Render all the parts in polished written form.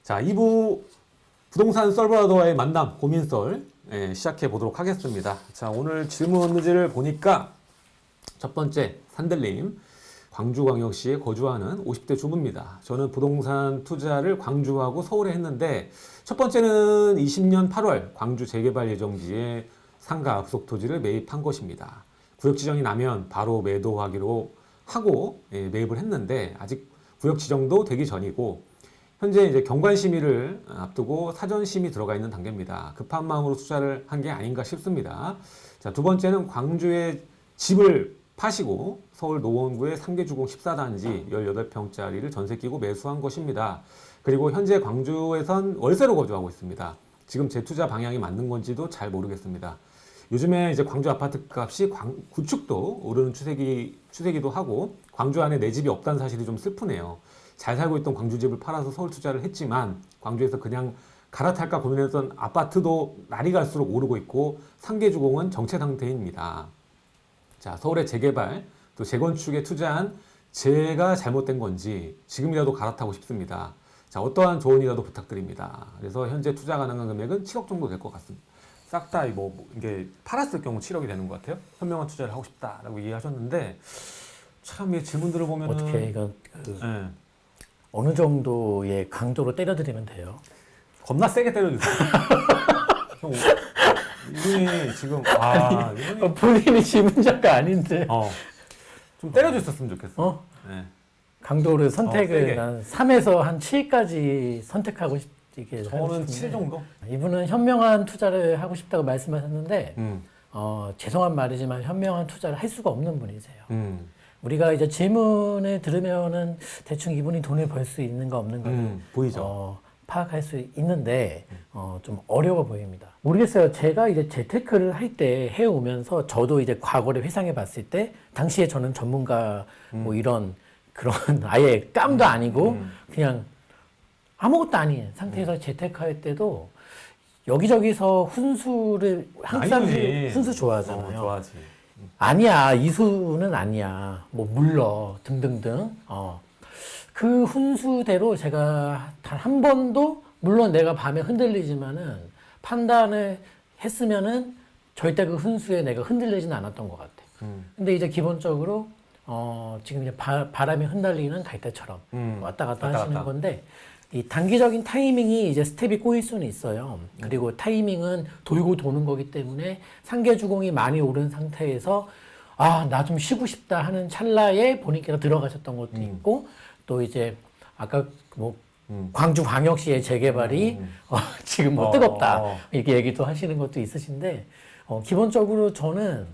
자, 2부 부동산 썰브라더와의 만남 고민썰 시작해 보도록 하겠습니다. 자, 오늘 질문지를 보니까 첫 번째 산들님, 광주광역시에 거주하는 50대 주부입니다. 저는 부동산 투자를 광주하고 서울에 했는데 첫 번째는 20년 8월 광주 재개발 예정지에 상가 압속 토지를 매입한 것입니다. 구역 지정이 나면 바로 매도하기로 하고 매입을 했는데 아직 구역 지정도 되기 전이고 현재 이제 경관 심의를 앞두고 사전 심의 들어가 있는 단계입니다. 급한 마음으로 투자를 한 게 아닌가 싶습니다. 자, 두 번째는 광주에 집을 파시고 서울 노원구의 3개 주공 14단지 18평짜리를 전세 끼고 매수한 것입니다. 그리고 현재 광주에선 월세로 거주하고 있습니다. 지금 제 투자 방향이 맞는 건지도 잘 모르겠습니다. 요즘에 이제 광주 아파트 값이 구축도 오르는 추세기도 하고 광주 안에 내 집이 없다는 사실이 좀 슬프네요. 잘 살고 있던 광주 집을 팔아서 서울 투자를 했지만 광주에서 그냥 갈아탈까 고민했던 아파트도 날이 갈수록 오르고 있고 상계 주공은 정체 상태입니다. 자, 서울의 재개발 또 재건축에 투자한 제가 잘못된 건지 지금이라도 갈아타고 싶습니다. 자, 어떠한 조언이라도 부탁드립니다. 그래서 현재 투자 가능한 금액은 7억 정도 될 것 같습니다. 싹 다 이게 팔았을 경우 7억이 되는 것 같아요. 현명한 투자를 하고 싶다라고 얘기하셨는데 참 이 질문들을 보면 어떻게 이건 어느 정도의 강도로 때려드리면 돼요? 겁나 세게 때려주세요. 이분이 지금 이분이 본인이 지문자가 아닌데 좀 때려줬었으면 좋겠어. 네. 강도를 선택을 세게. 난 3에서 한 7까지 선택하고 이게 저는 7 정도. 이분은 현명한 투자를 하고 싶다고 말씀하셨는데 죄송한 말이지만 현명한 투자를 할 수가 없는 분이세요. 우리가 이제 질문을 들으면은 대충 이분이 돈을 벌 수 있는가 없는가를 보이죠. 파악할 수 있는데 좀 어려워 보입니다. 모르겠어요. 제가 이제 재테크를 할 때 해오면서 저도 이제 과거를 회상해 봤을 때 당시에 저는 전문가 뭐 이런 그런 아예 깜도 아니고 그냥 아무것도 아닌 상태에서 재테크할 때도 여기저기서 훈수를 항상 훈수 좋아하잖아요. 좋아하지. 아니야, 이수는 아니야. 뭐 물러 등등등. 그 훈수대로 제가 단 한 번도 물론 내가 밤에 흔들리지만은 판단을 했으면은 절대 그 훈수에 내가 흔들리지는 않았던 것 같아. 근데 이제 기본적으로 지금 이제 바람이 흩날리는 갈대처럼 왔다 갔다 하시는 건데 이 단기적인 타이밍이 이제 스텝이 꼬일 수는 있어요. 그리고 타이밍은 돌고 도는 거기 때문에 상계 주공이 많이 오른 상태에서 나 좀 쉬고 싶다 하는 찰나에 본인께서 들어가셨던 것도 있고 또 이제 아까 뭐 광주광역시의 재개발이 지금 뭐 뜨겁다 이렇게 얘기도 하시는 것도 있으신데 기본적으로 저는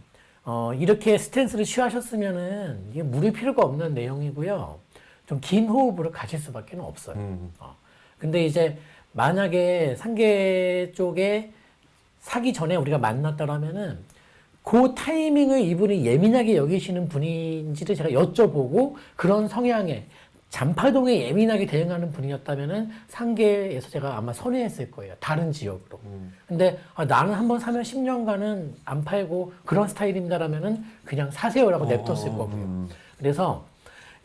이렇게 스탠스를 취하셨으면은 이게 물을 필요가 없는 내용이고요. 좀 긴 호흡으로 가실 수밖에 없어요. 근데 이제 만약에 상계 쪽에 사기 전에 우리가 만났다라면은 그 타이밍을 이분이 예민하게 여기시는 분인지를 제가 여쭤보고 그런 성향의 잔파동에 예민하게 대응하는 분이었다면은 상계에서 제가 아마 선회했을 거예요. 다른 지역으로. 근데 나는 한번 사면 10년간은 안 팔고 그런 스타일입니다라면은 그냥 사세요라고 냅뒀을 거고요. 그래서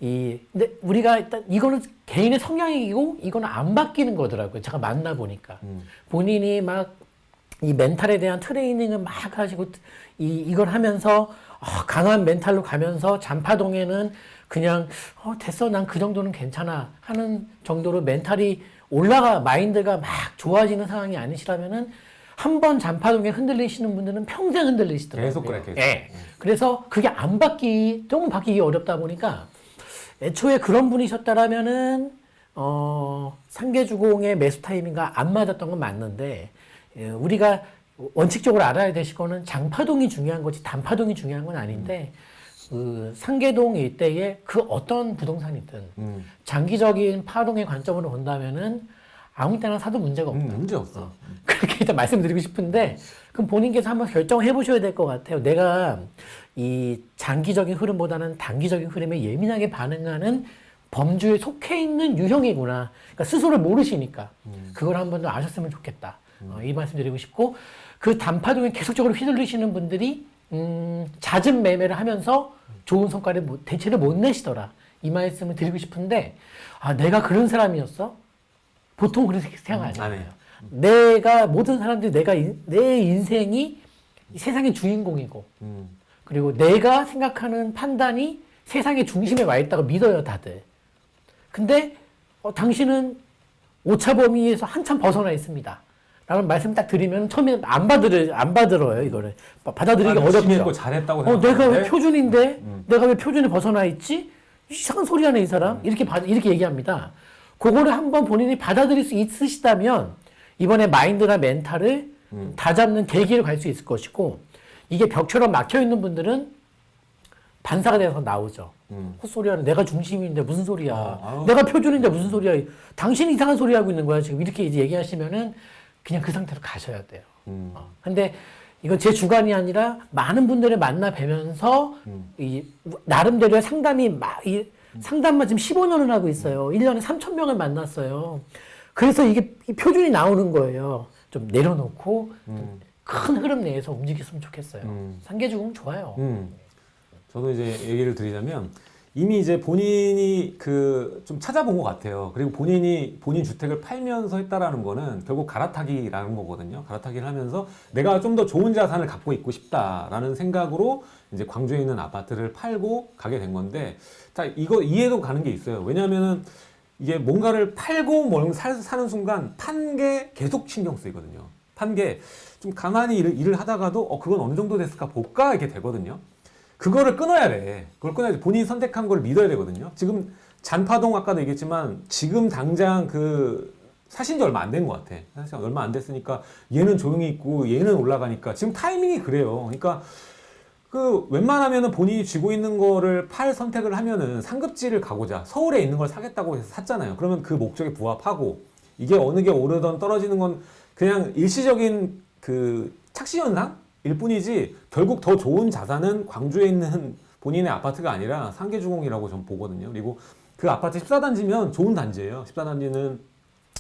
근데 우리가 일단 이거는 개인의 성향이고 이거는 안 바뀌는 거더라고요. 제가 만나보니까. 본인이 막 이 멘탈에 대한 트레이닝을 막 하시고 이걸 하면서 강한 멘탈로 가면서 잔파동에는 그냥 됐어 난 그 정도는 괜찮아 하는 정도로 멘탈이 마인드가 막 좋아지는 상황이 아니시라면은 한 번 잔파동에 흔들리시는 분들은 평생 흔들리시더라고요. 계속 그래, 계속. 예. 그래서 그게 조금 바뀌기 어렵다 보니까 애초에 그런 분이셨다라면은 상계 주공의 매수 타이밍과 안 맞았던 건 맞는데 우리가 원칙적으로 알아야 되실 거는 장파동이 중요한 거지 단파동이 중요한 건 아닌데 그 상계동 일대에 그 어떤 부동산이든 장기적인 파동의 관점으로 본다면은 아무 때나 사도 문제가 없다. 문제 없어. 그렇게 일단 말씀드리고 싶은데 그럼 본인께서 한번 결정해 보셔야 될 것 같아요. 내가 이 장기적인 흐름보다는 단기적인 흐름에 예민하게 반응하는 범주에 속해 있는 유형이구나. 그러니까 스스로를 모르시니까 그걸 한번 더 아셨으면 좋겠다. 이 말씀 드리고 싶고 그 단파동에 계속적으로 휘둘리시는 분들이 잦은 매매를 하면서 좋은 성과를 대체를 못 내시더라. 이 말씀을 드리고 싶은데 내가 그런 사람이었어? 보통 그렇게 생각 안 안 해요. 해요. 내가 모든 사람들이 내 인생이 세상의 주인공이고 그리고 내가 생각하는 판단이 세상의 중심에 와 있다고 믿어요, 다들. 근데 당신은 오차 범위에서 한참 벗어나 있습니다. 라는 말씀 딱 드리면 처음에 안 받들어요, 이거를. 받아들이기 어렵죠. 잘했다고 내가 왜 표준인데? 내가 왜 표준에 벗어나 있지? 이상한 소리 하네, 이 사람. 이렇게 얘기합니다. 그거를 한번 본인이 받아들일 수 있으시다면 이번에 마인드나 멘탈을 다잡는 계기를 갈 수 있을 것이고 이게 벽처럼 막혀 있는 분들은 반사가 돼서 나오죠. 헛소리하는 내가 중심인데 무슨 소리야. 내가 표준인데 무슨 소리야. 당신이 이상한 소리 하고 있는 거야. 지금 이렇게 이제 얘기하시면은 그냥 그 상태로 가셔야 돼요. 근데 이건 제 주관이 아니라 많은 분들을 만나 뵈면서 이 나름대로의 상담만 지금 15년을 하고 있어요. 1년에 3,000명을 만났어요. 그래서 이게 이 표준이 나오는 거예요. 좀 내려놓고 큰 흐름 내에서 움직였으면 좋겠어요. 상계주공 좋아요. 저도 이제 얘기를 드리자면 이미 이제 본인이 좀 찾아본 것 같아요. 그리고 본인 주택을 팔면서 했다라는 거는 결국 갈아타기라는 거거든요. 갈아타기를 하면서 내가 좀 더 좋은 자산을 갖고 있고 싶다라는 생각으로 이제 광주에 있는 아파트를 팔고 가게 된 건데, 자, 이거 이해도 가는 게 있어요. 왜냐하면은 이게 뭔가를 팔고 사는 순간 판 게 계속 신경 쓰이거든요. 판 게 좀 가만히 일을 하다가도 그건 어느 정도 됐을까 볼까 이렇게 되거든요. 그거를 끊어야 돼. 그걸 끊어야 돼. 본인이 선택한 걸 믿어야 되거든요. 지금 잔파동 아까도 얘기했지만 지금 당장 사신 지 얼마 안 된 것 같아. 사실 얼마 안 됐으니까 얘는 조용히 있고 얘는 올라가니까 지금 타이밍이 그래요. 그러니까 웬만하면은 본인이 쥐고 있는 거를 팔 선택을 하면은 상급지를 가고자 서울에 있는 걸 사겠다고 해서 샀잖아요. 그러면 그 목적에 부합하고 이게 어느 게 오르던 떨어지는 건 그냥 일시적인 착시 현상일 뿐이지 결국 더 좋은 자산은 광주에 있는 본인의 아파트가 아니라 상계주공이라고 전 보거든요. 그리고 그 아파트 14단지면 좋은 단지예요. 14단지는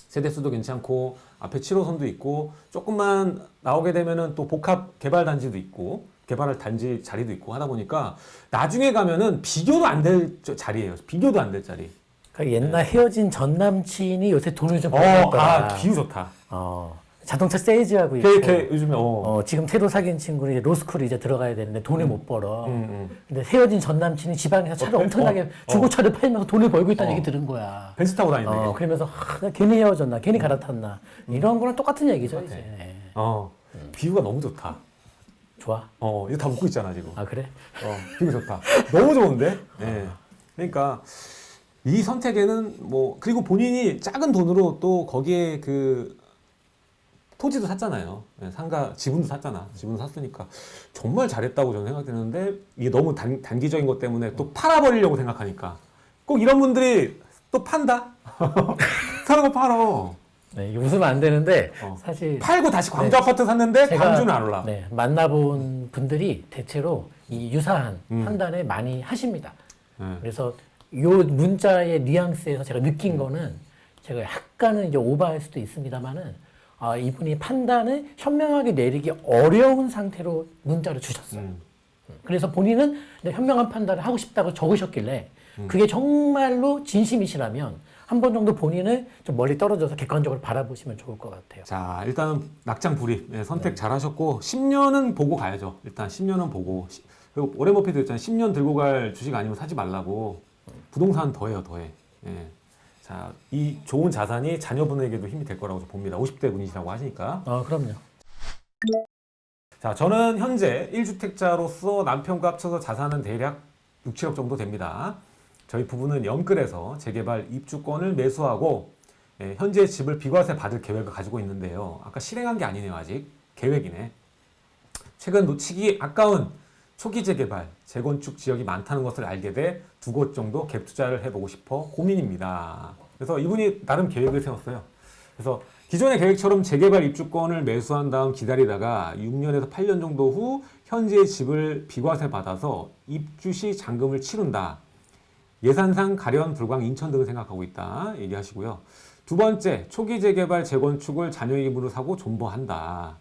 세대수도 괜찮고 앞에 7호선도 있고 조금만 나오게 되면은 또 복합 개발 단지도 있고 개발할 단지 자리도 있고 하다 보니까 나중에 가면은 비교도 안 될 자리예요. 비교도 안 될 자리. 그러니까 옛날 헤어진 전 남친이 요새 돈을 좀 벌었더라. 비유 좋다. 자동차 세일즈하고 있고. 걔 요즘에 지금 새로 사귄 친구는 이제 로스쿨 이제 들어가야 되는데 돈을 못 벌어. 근데 헤어진 전 남친이 지방에서 차를 엄청나게 중고차를 팔면서 돈을 벌고 있다는 얘기 들은 거야. 벤츠 타고 다니네. 그러면서 나 괜히 헤어졌나, 괜히 갈아탔나 이런 거랑 똑같은 얘기죠 이제. 비유가 너무 좋다. 좋아. 이거 다 먹고 있잖아 지금. 아 그래? 비유 좋다. 너무 좋은데. 네. 그러니까 이 선택에는 그리고 본인이 작은 돈으로 또 거기에 토지도 샀잖아요. 지분도 샀잖아. 지분도 샀으니까 정말 잘했다고 저는 생각되는데 이게 너무 단기적인 것 때문에 또 팔아버리려고 생각하니까 꼭 이런 분들이 또 판다. 사는 거 팔어. 네, 이거 웃으면 안 되는데 사실 팔고 다시 광주 아파트 샀는데 광주는 안 올라. 네, 만나본 분들이 대체로 이 유사한 판단을 많이 하십니다. 그래서 요 문자의 뉘앙스에서 제가 느낀 거는 제가 약간은 이제 오버할 수도 있습니다만은 이분이 판단을 현명하게 내리기 어려운 상태로 문자를 주셨어요. 그래서 본인은 현명한 판단을 하고 싶다고 적으셨길래 그게 정말로 진심이시라면 한 번 정도 본인을 좀 멀리 떨어져서 객관적으로 바라보시면 좋을 것 같아요. 자, 일단은 낙장 불입 선택 잘 하셨고 10년은 보고 가야죠. 일단 10년은 보고 그리고 오렌 버핏도 있잖아요. 10년 들고 갈 주식 아니면 사지 말라고. 부동산 더해. 예. 자, 이 좋은 자산이 자녀분에게도 힘이 될 거라고 봅니다. 50대 분이시라고 하시니까. 그럼요. 자, 저는 현재 1주택자로서 남편과 합쳐서 자산은 대략 6, 7억 정도 됩니다. 저희 부부는 영끌에서 재개발 입주권을 매수하고 현재 집을 비과세 받을 계획을 가지고 있는데요. 아까 실행한 게 아니네요. 아직 계획이네. 최근 놓치기 아까운 초기 재개발, 재건축 지역이 많다는 것을 알게 돼 2곳 정도 갭 투자를 해보고 싶어 고민입니다. 그래서 이분이 나름 계획을 세웠어요. 그래서 기존의 계획처럼 재개발 입주권을 매수한 다음 기다리다가 6년에서 8년 정도 후 현재의 집을 비과세 받아서 입주 시 잔금을 치른다. 예산상 가련, 불광, 인천 등을 생각하고 있다 얘기하시고요. 두 번째, 초기 재개발, 재건축을 자녀 이름으로 사고 존버한다.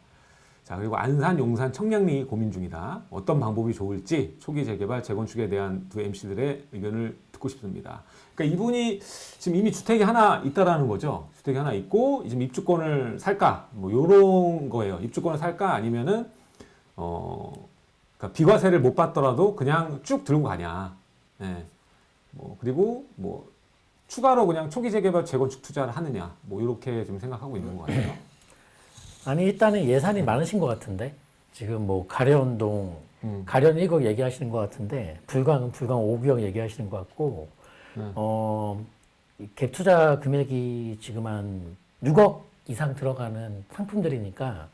자, 그리고 안산, 용산, 청량리 고민 중이다. 어떤 방법이 좋을지 초기 재개발, 재건축에 대한 두 MC들의 의견을 듣고 싶습니다. 그러니까 이분이 지금 이미 주택이 하나 있다라는 거죠. 주택이 하나 있고 지금 입주권을 살까? 뭐 요런 거예요. 입주권을 살까? 아니면은 그러니까 비과세를 못 받더라도 그냥 쭉 들고 가냐. 예. 뭐 그리고 뭐 추가로 그냥 초기 재개발, 재건축 투자를 하느냐. 뭐 이렇게 좀 생각하고 있는 것 같아요. 아니 일단은 예산이 많으신 것 같은데 지금 뭐 가련동 가련 1억 얘기하시는 것 같은데 불광은 불광 5구역 얘기하시는 것 같고 이 갭 투자 금액이 지금 한 6억 이상 들어가는 상품들이니까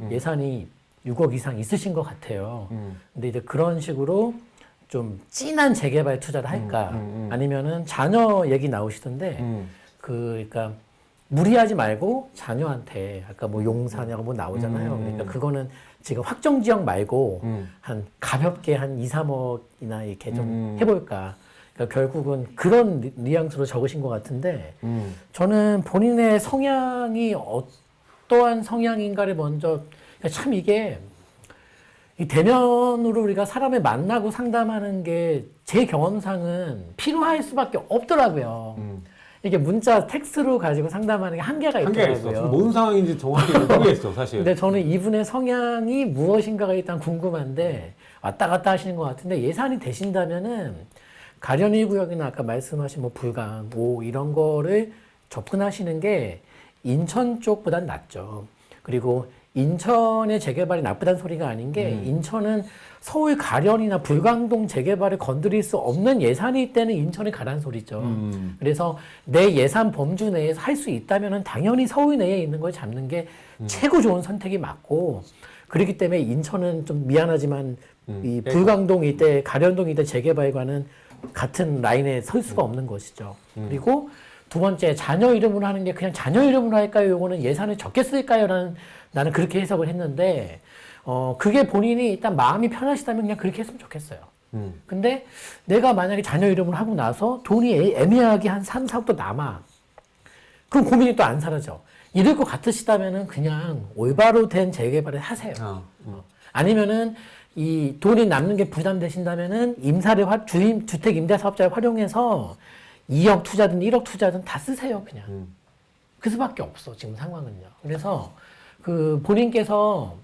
예산이 6억 이상 있으신 것 같아요. 근데 이제 그런 식으로 좀 진한 재개발 투자를 할까 아니면은 자녀 얘기 나오시던데 그러니까 무리하지 말고 자녀한테 아까 뭐 용사냐고 뭐 나오잖아요. 그러니까 그거는 지금 확정 지역 말고 한 가볍게 한 2, 3억이나 이렇게 좀 해볼까. 그러니까 결국은 그런 뉘앙스로 적으신 것 같은데 저는 본인의 성향이 어떠한 성향인가를 먼저 그러니까 참 이게 이 대면으로 우리가 사람을 만나고 상담하는 게 제 경험상은 필요할 수밖에 없더라고요. 이게 문자 텍스트로 가지고 상담하는 게 한계가 한계가 있더라고요. 있어. 뭔 상황인지 정확히 모르겠어, 사실. 근데 저는 이분의 성향이 무엇인가가 일단 궁금한데 왔다 갔다 하시는 것 같은데 예산이 되신다면은 가련 1구역이나 아까 말씀하신 뭐 불강, 5 이런 거를 접근하시는 게 인천 쪽보단 낫죠. 그리고 인천의 재개발이 나쁘다는 소리가 아닌 게 인천은 서울 가련이나 불광동 재개발을 건드릴 수 없는 예산일 때는 인천이 가란 소리죠. 그래서 내 예산 범주 내에서 할 수 있다면 당연히 서울 내에 있는 걸 잡는 게 최고 좋은 선택이 맞고 그렇기 때문에 인천은 좀 미안하지만 이 불광동 이때 가련동 이때 재개발과는 같은 라인에 설 수가 없는 것이죠. 그리고 두 번째 자녀 이름으로 하는 게 그냥 자녀 이름으로 할까요? 요거는 예산을 적게 쓸까요? 나는 그렇게 해석을 했는데 그게 본인이 일단 마음이 편하시다면 그냥 그렇게 했으면 좋겠어요. 근데 내가 만약에 자녀 이름으로 하고 나서 돈이 애매하게 한 3, 4억도 남아. 그럼 고민이 또 안 사라져. 이럴 것 같으시다면은 그냥 올바로 된 재개발을 하세요. 아니면은 이 돈이 남는 게 부담되신다면은 주택 임대 사업자를 활용해서 2억 투자든 1억 투자든 다 쓰세요, 그냥. 그 수밖에 없어, 지금 상황은요. 그래서 그 본인께서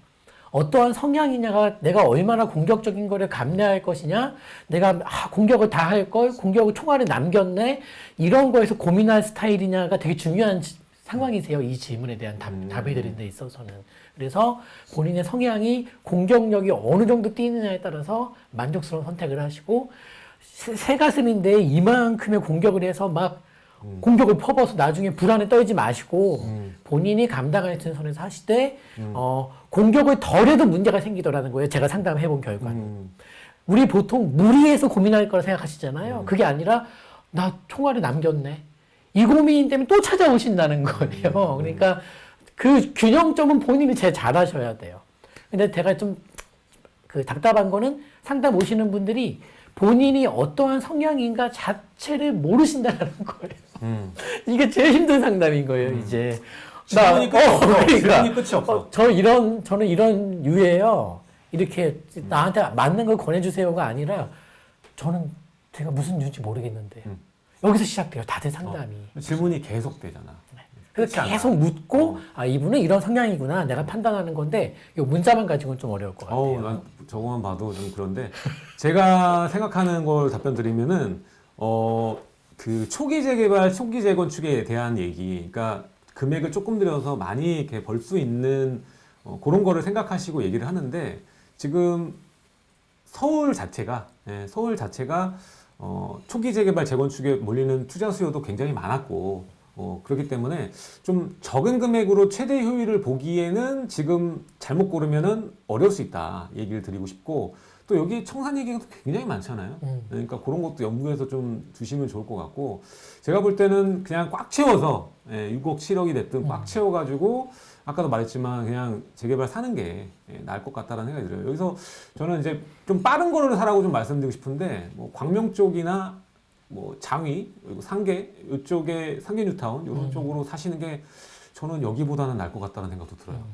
어떠한 성향이냐가 내가 얼마나 공격적인 거를 감내할 것이냐, 내가 공격을 다 할 걸, 공격을 총알을 남겼네, 이런 거에서 고민할 스타일이냐가 되게 중요한 상황이세요. 이 질문에 대한 답을 드리는 데 있어서는. 그래서 본인의 성향이 공격력이 어느 정도 뛰느냐에 따라서 만족스러운 선택을 하시고, 새 가슴인데 이만큼의 공격을 해서 막 공격을 퍼버서 나중에 불안에 떨지 마시고 본인이 감당할 수 있는 선에서 하실 때 공격을 덜해도 문제가 생기더라는 거예요. 제가 상담해 본 결과는. 우리 보통 무리해서 고민할 거라 생각하시잖아요. 그게 아니라 나 총알을 남겼네. 이 고민 때문에 또 찾아오신다는 거예요. 그러니까 그 균형점은 본인이 제일 잘 하셔야 돼요. 근데 제가 좀 그 답답한 거는 상담 오시는 분들이 본인이 어떠한 성향인가 자체를 모르신다는 거예요. 이게 제일 힘든 상담인 거예요, 이제. 질문이 끝이 없어. 그러니까, 질문이 끝이 없어. 저는 이런 유예요. 이렇게 나한테 맞는 걸 권해주세요가 아니라 저는 제가 무슨 이유인지 모르겠는데 여기서 시작돼요, 다들 상담이. 질문이 계속 되잖아. 그래서 계속 묻고 이분은 이런 성향이구나 내가 판단하는 건데 이 문자만 가지고는 좀 어려울 것 같아요. 난 저거만 봐도 좀 그런데 제가 생각하는 걸 답변 드리면은 그 초기 재개발, 초기 재건축에 대한 얘기, 그러니까 금액을 조금 들여서 많이 이렇게 벌 수 있는 그런 거를 생각하시고 얘기를 하는데 지금 서울 자체가 초기 재개발, 재건축에 몰리는 투자 수요도 굉장히 많았고. 그렇기 때문에 좀 적은 금액으로 최대 효율을 보기에는 지금 잘못 고르면은 어려울 수 있다 얘기를 드리고 싶고 또 여기 청산 얘기가 굉장히 많잖아요. 그러니까 그런 것도 염두에서 좀 두시면 좋을 것 같고 제가 볼 때는 그냥 꽉 채워서 6억, 7억이 됐든 꽉 채워가지고 아까도 말했지만 그냥 재개발 사는 게 나을 것 같다라는 생각이 들어요. 여기서 저는 이제 좀 빠른 거를 사라고 좀 말씀드리고 싶은데 뭐 광명 쪽이나 뭐 장위 그리고 상계 이쪽에 상계 뉴타운 이런 쪽으로 사시는 게 저는 여기보다는 나을 것 같다는 생각도 들어요.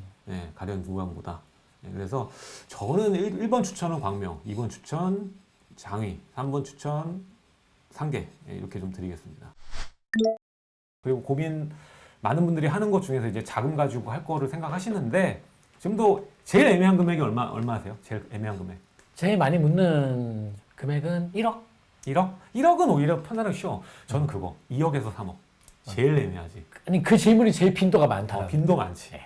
가련 구간보다. 그래서 저는 1번 추천은 광명, 2번 추천 장위, 3번 추천 상계 이렇게 좀 드리겠습니다. 그리고 고민 많은 분들이 하는 것 중에서 이제 자금 가지고 할 거를 생각하시는데 지금도 제일 애매한 금액이 얼마세요? 제일 애매한 금액? 제일 많이 묻는 금액은 1억? 1억? 1억은 오히려 편하게 쉬워. 저는 그거 2억에서 3억 제일 애매하지. 아니 그 질문이 제일 빈도가 많더라고요. 빈도 많지. 네.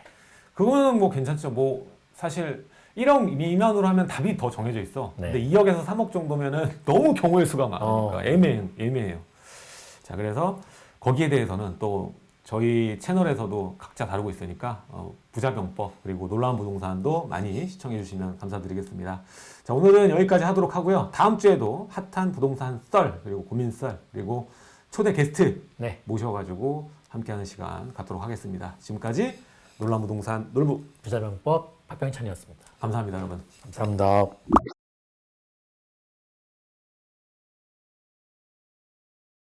그거는 뭐 괜찮죠. 뭐 사실 1억 미만으로 하면 답이 더 정해져 있어. 네. 근데 2억에서 3억 정도면은 너무 경우의 수가 많으니까 애매해요. 자, 그래서 거기에 대해서는 또 저희 채널에서도 각자 다루고 있으니까 부자병법 그리고 놀라운 부동산도 많이 시청해 주시면 감사드리겠습니다. 자, 오늘은 여기까지 하도록 하고요. 다음 주에도 핫한 부동산 썰 그리고 고민 썰 그리고 초대 게스트 네. 모셔가지고 함께하는 시간 갖도록 하겠습니다. 지금까지 놀라운 부동산 놀부 부자병법 박병찬이었습니다. 감사합니다, 여러분. 감사합니다.